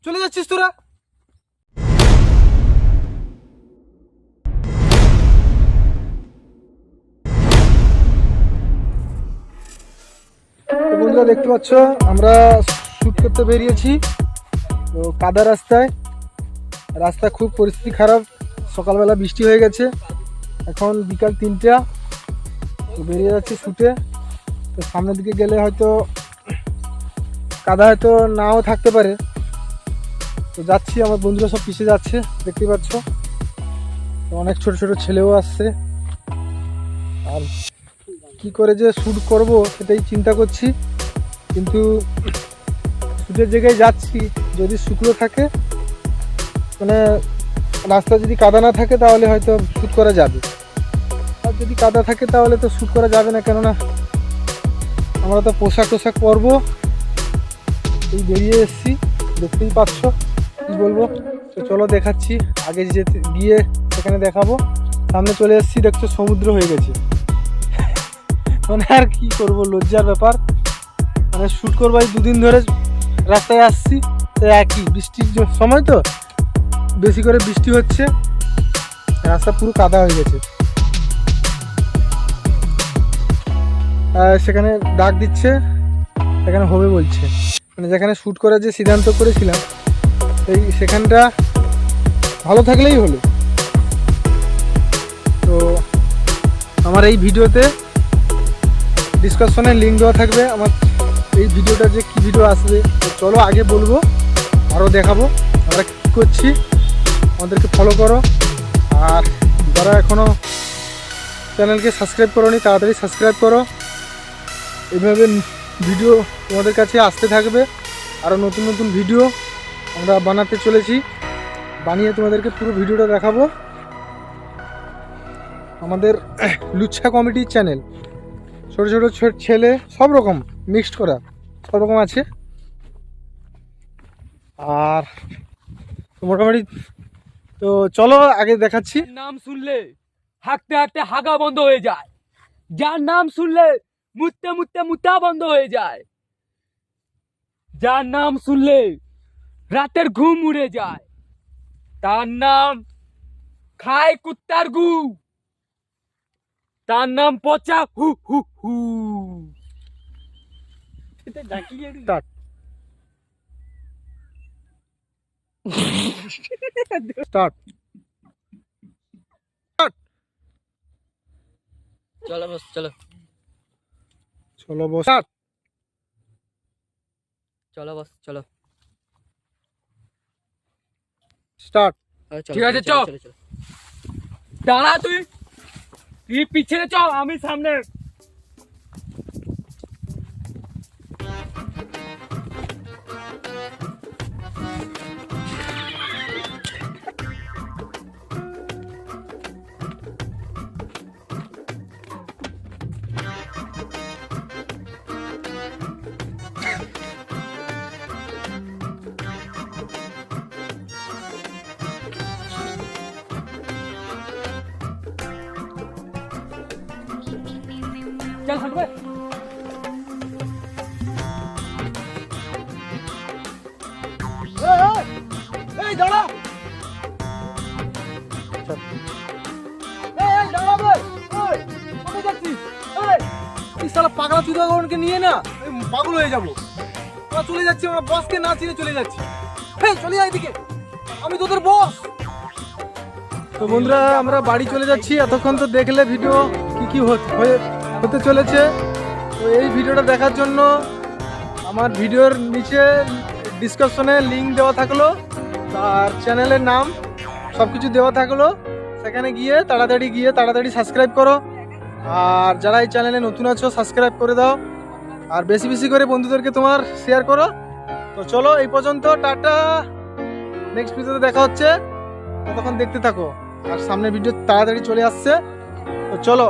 চলে যাচ্ছিস তোরা? বন্ধুরা দেখতে পাচ্ছ আমরা শুট করতে বেরিয়েছি, তো কাদা রাস্তা খুব পরিস্থিতি খারাপ। সকালবেলা বৃষ্টি হয়ে গেছে, এখন বিকাল 3টা, তো বেরিয়ে যাচ্ছি শুটে। তো সামনের দিকে গেলে হয়তো কাদা হয়তো নাও থাকতে পারে, তো যাচ্ছি। আমার বন্ধুরা সব পিছিয়ে যাচ্ছে দেখতে পাচ্ছ, তো অনেক ছোট ছোট ছেলেও আসছে। আর কি করে যে শ্যুট করব সেটাই চিন্তা করছি, কিন্তু শ্যুটের জায়গায় যাচ্ছি, যদি শুকনো থাকে মানে রাস্তা যদি কাদা না থাকে তাহলে হয়তো শ্যুট করা যাবে, আর যদি কাদা থাকে তাহলে তো শ্যুট করা যাবে না, কেননা আমরা তো পোশাক টোশাক পরবো। এই বেরিয়ে এসেছি, দেখতেই পাচ্ছ, কি বলবো। তো চলো দেখাচ্ছি, আগে যেতে গিয়ে সেখানে দেখাবো। সামনে চলে এসেছি, দেখছো সমুদ্র হয়ে গেছে। মানে আর কি করব, লজ্জার ব্যাপার। মানে শ্যুট করবো, এই 2 দিন ধরে রাস্তায় আসছি, তো একই বৃষ্টির সময়, তো বেশি করে বৃষ্টি হচ্ছে, রাস্তা পুরো কাদা হয়ে গেছে। সেখানে ডাক দিচ্ছে, সেখানে হবে বলছে, মানে যেখানে শ্যুট করার যে সিদ্ধান্ত করেছিলাম সেখানটা ভালো থাকলেই হলো। তো আমার এই ভিডিওতে ডিসকাশনের লিঙ্ক দেওয়া থাকবে, আমার এই ভিডিওটা যে কী ভিডিও আসবে। তো চলো আগে বলবো, আরও দেখাবো আমরা কী করছি, আমাদেরকে ফলো করো। আর যারা এখনও চ্যানেলকে সাবস্ক্রাইব করোনি তাড়াতাড়ি সাবস্ক্রাইব করো। এইভাবে ভিডিও তোমাদের কাছে আসতে থাকবে, আরও নতুন নতুন ভিডিও আমরা বানাতে চলেছি, বানিয়ে তোমাদেরকে পুরো ভিডিওটা দেখাবো। আমাদের লুচ্ছা কমিটির চ্যানেল, ছোটো ছোটো ছেলে সব রকম মিক্সড করা, সব রকম আছে। আর মোটামুটি তো চলো আগে দেখাচ্ছি। নাম শুনলে হাঁকতে হাঁকতে হাগা বন্ধ হয়ে যায়, যার নাম শুনলে মুততে মুততে মুতা বন্ধ হয়ে যায়, যার নাম শুনলে রাতের ঘুম উড়ে যায়, তার নাম খায় কুত্তার গু, তার নাম পচা হু হু হু। স্টার্ট। স্টার্ট। চলো বস, চলো চলো বস। স্টার্ট। চলো বস, চলো। স্টার্ট। ঠিক আছে, চল। দাঁড়া, তুই পিছনে চল, আমি সামনে। চল হাঁটবে। এই দাঁড়া, পাগলা চুদাগণকে নিয়ে না পাগল হয়ে যাবো। আমরা চলে যাচ্ছি, আমরা বসকে না চিনে চলে যাচ্ছি। চলে যাই দিকে, আমি তোদের বস। তো বন্ধুরা আমরা বাড়ি চলে যাচ্ছি। এতক্ষণ তো দেখলে ভিডিও কি কি হতে চলেছে। তো এই ভিডিওটা দেখার জন্য আমার ভিডিওর নিচে ডিসক্রিপশনে লিঙ্ক দেওয়া থাকলো, আর চ্যানেলের নাম সব কিছু দেওয়া থাকলো, সেখানে গিয়ে তাড়াতাড়ি সাবস্ক্রাইব করো। আর যারা এই চ্যানেলে নতুন আছো সাবস্ক্রাইব করে দাও, আর বেশি বেশি করে বন্ধুদেরকে তোমার শেয়ার করো। তো চলো এই পর্যন্ত, টাটা। নেক্সট ভিডিওতে দেখা হচ্ছে, ততক্ষণ দেখতে থাকো। আর সামনের ভিডিও তাড়াতাড়ি চলে আসছে, তো চলো।